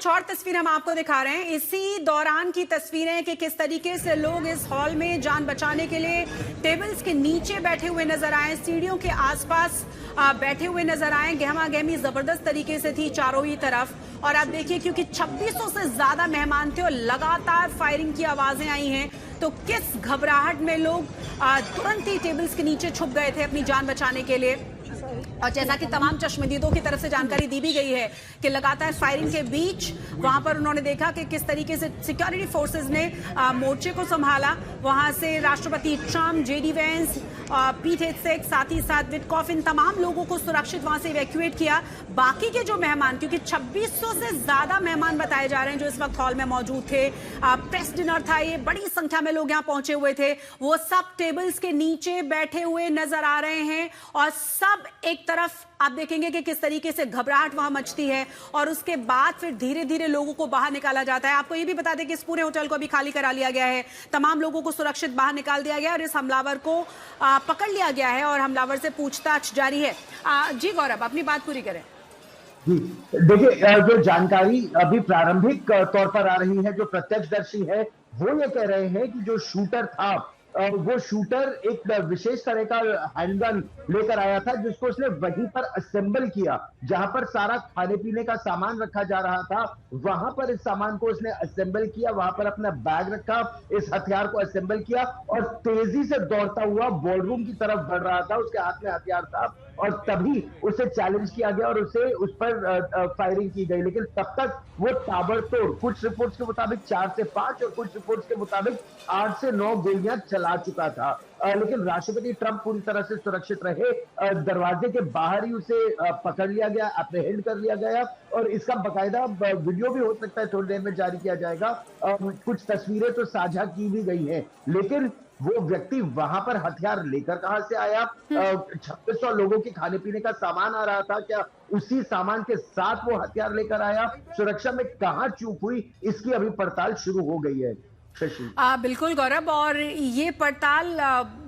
कुछ और तस्वीर हम आपको दिखा रहे हैं। इसी दौरान की तस्वीरें कि किस तरीके से लोग इस हॉल में जान बचाने के लिए टेबल्स के नीचे बैठे हुए नजर आए, सीढ़ियों के आसपास बैठे हुए नजर आए। गहमा गहमी जबरदस्त तरीके से थी चारों ही तरफ। और आप देखिए, क्योंकि 2600 से ज्यादा मेहमान थे और लगातार फायरिंग की आवाजें आई हैं, तो किस घबराहट में लोग तुरंत ही टेबल्स के नीचे छुप गए थे अपनी जान बचाने के लिए। और जैसा कि तमाम चश्मदीदों की तरफ से जानकारी दी भी गई है कि लगातार फायरिंग के बीच वहां पर उन्होंने देखा कि किस तरीके से सिक्योरिटी फोर्सेस ने मोर्चे को संभाला। वहां से राष्ट्रपति ट्रंप, जेडी वेंस, पीट हेगसेक, साथ ही साथ विटकॉफ, इन तमाम लोगों को सुरक्षित वहां से इवैक्यूएट किया। बाकी के जो मेहमान, क्योंकि 2600 से ज्यादा मेहमान बताए जा रहे हैं जो इस वक्त हॉल में मौजूद थे, प्रेस डिनर था, ये बड़ी संख्या में लोग यहाँ पहुंचे हुए थे, वो सब टेबल्स के नीचे बैठे हुए नजर आ रहे हैं। और सब एक तरफ आप देखेंगे कि किस तरीके से घबराहट वहां मचती है और उसके बाद फिर धीरे धीरे लोगों को बाहर निकाला जाता है। आपको ये भी बता दें कि इस पूरे होटल को अभी खाली करा लिया गया है, तमाम लोगों को सुरक्षित बाहर निकाल दिया गया और इस हमलावर को पकड़ लिया गया है और हमलावर से पूछताछ जारी है। जी गौरव, अपनी बात पूरी करें। जी देखिए, जो जानकारी अभी प्रारंभिक तौर पर आ रही है, जो प्रत्यक्षदर्शी है वो ये कह रहे हैं कि जो शूटर था वो शूटर एक विशेष तरह का हैंडगन लेकर आया था, जिसको उसने वहीं पर असेंबल किया जहां पर सारा खाने पीने का सामान रखा जा रहा था। वहां पर इस सामान को उसने असेंबल किया, वहां पर अपना बैग रखा, इस हथियार को असेंबल किया और तेजी से दौड़ता हुआ बॉलरूम की तरफ बढ़ रहा था। उसके हाथ में हथियार था और तभी उसे चैलेंज किया गया और उस पर फायरिंग की गई। लेकिन तब तक वो ताबड़तोड़, कुछ रिपोर्ट्स के मुताबिक 4 से 5 और कुछ रिपोर्ट्स के मुताबिक 8 से 9 गोलियां चला चुका था। लेकिन राष्ट्रपति ट्रंप पूरी तरह से सुरक्षित रहे। दरवाजे के बाहर ही उसे पकड़ लिया गया, अप्रहेंड कर लिया गया और इसका बकायदा वीडियो भी हो सकता है थोड़ी देर में जारी किया जाएगा। कुछ तस्वीरें तो साझा की भी गई हैं, लेकिन वो व्यक्ति वहां पर हथियार लेकर कहां से आया? 2600 लोगों के खाने पीने का सामान आ रहा था, क्या उसी सामान के साथ वो हथियार लेकर आया? सुरक्षा में कहां चूक हुई, इसकी अभी पड़ताल शुरू हो गई है। बिल्कुल गौरव, और ये पड़ताल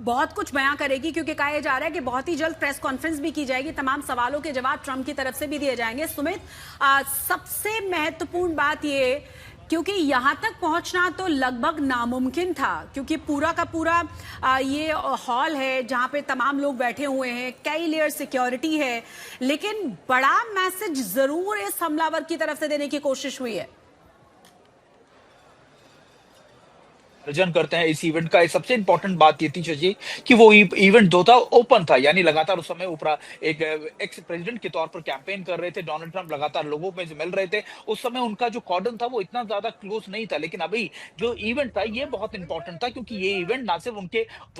बहुत कुछ बयां करेगी, क्योंकि कहा जा रहा है कि बहुत ही जल्द प्रेस कॉन्फ्रेंस भी की जाएगी, तमाम सवालों के जवाब ट्रंप की तरफ से भी दिए जाएंगे। सुमित, सबसे महत्वपूर्ण बात ये, क्योंकि यहां तक पहुंचना तो लगभग नामुमकिन था, क्योंकि पूरा का पूरा ये हॉल है जहां पे तमाम लोग बैठे हुए हैं, कई लेयर सिक्योरिटी है, लेकिन बड़ा मैसेज जरूर इस हमलावर की तरफ से देने की कोशिश हुई है। आयोजन करते हैं इस इवेंट का। सबसे इंपॉर्टेंट बात ये थी शशि कि वो इवेंट जो था ओपन था, यानी लगातार उस समय ऊपर एक एक्स प्रेसिडेंट के तौर पर कैंपेन कर रहे थे डोनाल्ड ट्रंप, लगातार लोगों में मिल रहे थे। उस समय उनका जो कॉर्डन था वो इतना ज्यादा क्लोज नहीं था, लेकिन अभी जो इवेंट था ये बहुत इंपॉर्टेंट था, क्योंकि ये इवेंट ना सिर्फ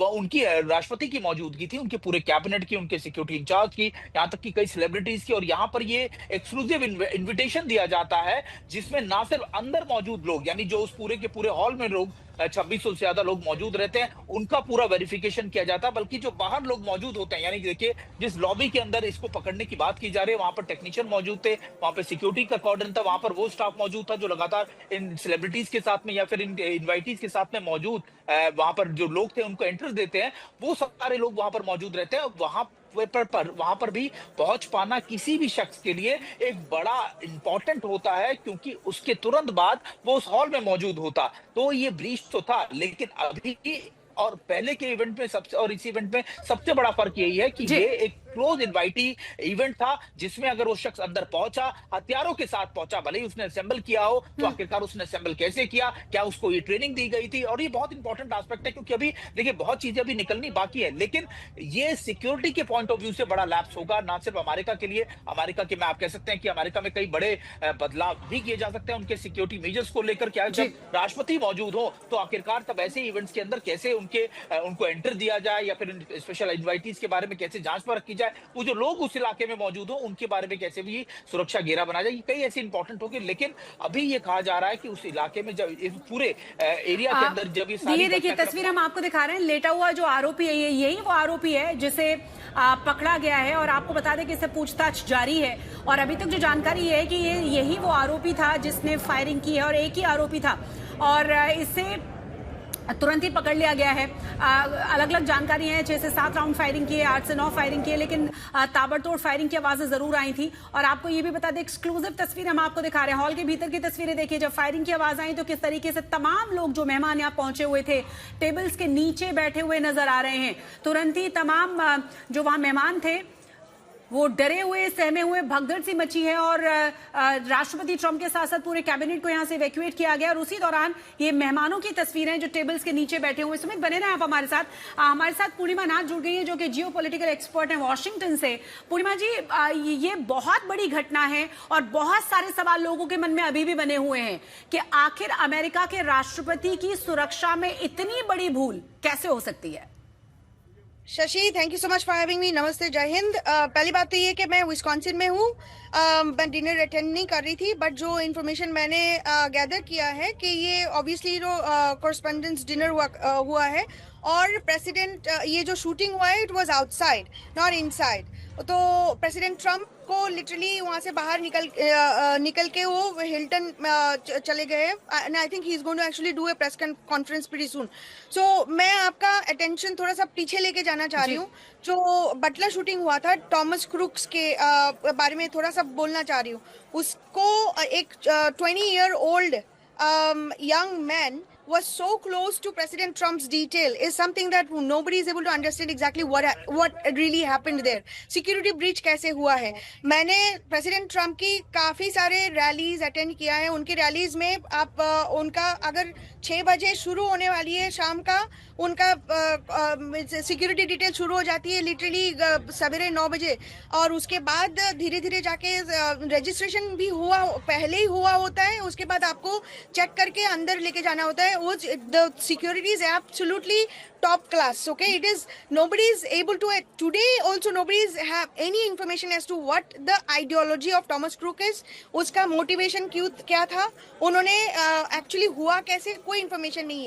उनकी राष्ट्रपति की मौजूदगी थी, उनके पूरे कैबिनेट की, उनके सिक्योरिटी इंचार्ज की, यहाँ तक कि कई सेलिब्रिटीज की। और यहाँ पर ये एक्सक्लूसिव इन्विटेशन दिया जाता है जिसमें ना सिर्फ अंदर मौजूद लोग, यानी जो उस पूरे के पूरे हॉल में लोग 2600 से ज्यादा लोग मौजूद रहते हैं, उनका पूरा वेरिफिकेशन किया जाता है, बल्कि जो बाहर लोग मौजूद होते हैं, यानी देखिए जिस लॉबी के अंदर इसको पकड़ने की बात की जा रही है वहां पर टेक्नीशियन मौजूद थे, वहां पे सिक्योरिटी का कॉर्डन था, वहां पर वो स्टाफ मौजूद था जो लगातार इन सेलिब्रिटीज के साथ में या फिर इन इन्वाइटीज के साथ में मौजूद वहां पर जो लोग थे उनको एंट्री देते हैं, वो सारे लोग वहां पर मौजूद रहते हैं। वहां पर भी पहुंच पाना किसी भी शख्स के लिए एक बड़ा इंपॉर्टेंट होता है, क्योंकि उसके तुरंत बाद वो उस हॉल में मौजूद होता। तो ये ब्रीच तो था, लेकिन अभी और पहले के इवेंट में सबसे और इस इवेंट में सबसे बड़ा फर्क यही है कि ये एक क्लोज इनवाइटी इवेंट था, जिसमें अगर वो शख्स अंदर पहुंचा, हथियारों के साथ पहुंचा, भले ही उसने असेंबल किया हो, तो आखिरकार उसने असेंबल कैसे किया, क्या उसको ये ट्रेनिंग दी गई थी? और ये बहुत इंपॉर्टेंट एस्पेक्ट है, क्योंकि अभी देखिए बहुत चीजें अभी निकलनी बाकी है, लेकिन ये सिक्योरिटी के पॉइंट ऑफ व्यू से बड़ा लैप्स होगा, ना सिर्फ अमेरिका के लिए। अमेरिका के में आप कह सकते हैं कि अमेरिका में कई बड़े बदलाव भी किए जा सकते हैं उनके सिक्योरिटी मेजर्स को लेकर। क्या जब राष्ट्रपति मौजूद हो तो आखिरकार तब ऐसे इवेंट्स के अंदर कैसे उनको एंटर दिया जाए, या फिर स्पेशल इन्वाइटीज के बारे में कैसे जांच पर रखी जाए, वो जो लोग उस इलाके में मौजूद हो उनके बारे में कैसे भी सुरक्षा घेरा बनाया जाए, कई ऐसे इंपॉर्टेंट होगी। लेकिन अभी ये कहा जा रहा है कि उस इलाके में जब इस पूरे एरिया के अंदर जब ये देखिए तस्वीर हम आपको दिखा रहे हैं, लेटा हुआ जो आरोपी है यही वो आरोपी है जिसे पकड़ा गया है, और आपको बता दें कि इससे पूछताछ जारी है। और अभी तक जो जानकारी है कि यही वो आरोपी था जिसने फायरिंग की है, और एक ही आरोपी था, और इससे तुरंत ही पकड़ लिया गया है। अलग अलग जानकारी है, 6 से 7 राउंड फायरिंग किए, 8 से 9 फायरिंग किए, लेकिन ताबड़तोड़ फायरिंग की आवाजें जरूर आई थी। और आपको ये भी बता दें, एक्सक्लूसिव तस्वीर हम आपको दिखा रहे हैं, हॉल के भीतर की तस्वीरें देखिए। जब फायरिंग की आवाज आई तो किस तरीके से तमाम लोग जो मेहमान यहाँ पहुंचे हुए थे टेबल्स के नीचे बैठे हुए नजर आ रहे हैं। तुरंत ही तमाम जो वहां मेहमान थे वो डरे हुए, सहमे हुए, भगदड़ सी मची है और राष्ट्रपति ट्रंप के साथ साथ पूरे कैबिनेट को यहां से इवैक्यूएट किया गया। और उसी दौरान ये मेहमानों की तस्वीरें जो टेबल्स के नीचे बैठे हुए। सुमित बने रहे आप हमारे साथ। हमारे साथ पूर्णिमा नाथ जुड़ गई है जो कि जियो पॉलिटिकल एक्सपर्ट हैं वॉशिंगटन से। पूर्णिमा जी, ये बहुत बड़ी घटना है और बहुत सारे सवाल लोगों के मन में अभी भी बने हुए हैं कि आखिर अमेरिका के राष्ट्रपति की सुरक्षा में इतनी बड़ी भूल कैसे हो सकती है। Shashi, thank you so much for having me. नमस्ते, जय हिंद। पहली बात तो ये कि मैं विस्कॉन्सिन में हूँ। मैं डिनर अटेंड नहीं कर रही थी, बट जो इन्फॉर्मेशन मैंने गैदर किया है कि ये ऑब्वियसली जो कॉरेस्पॉन्डेंस डिनर हुआ है और प्रेसिडेंट, ये जो शूटिंग हुआ है it was outside not inside. तो प्रेसिडेंट ट्रंप को लिटरली वहाँ से बाहर निकल के वो हिल्टन चले गए and I think he is going to actually do a press conference pretty soon. So मैं आपका अटेंशन थोड़ा सा पीछे लेके जाना चाह रही हूँ। जो बटलर शूटिंग हुआ था, टॉमस क्रूक्स के बारे में थोड़ा सा बोलना चाह रही हूँ। उसको एक 20-year-old young man was so close to President Trump's detail is something that nobody is able to understand exactly what really happened there. Security breach कैसे हुआ है। मैंने प्रेसिडेंट ट्रम्प की काफ़ी सारे रैलीज अटेंड किया है। उनकी रैलीज में आप उनका अगर 6 बजे शुरू होने वाली है शाम का, उनका सिक्योरिटी डिटेल शुरू हो जाती है लिटरली सवेरे 9 बजे। और उसके बाद धीरे धीरे जाके रजिस्ट्रेशन भी पहले ही हुआ होता है। उसके बाद आपको चेक करके अंदर लेके जाना होता है। The security is absolutely top class. Okay, it is nobody is able to today also nobody is have any information as to what the ideology of Thomas Crook is. उसका motivation क्या था, उन्होंने actually हुआ कैसे, कोई information नहीं है।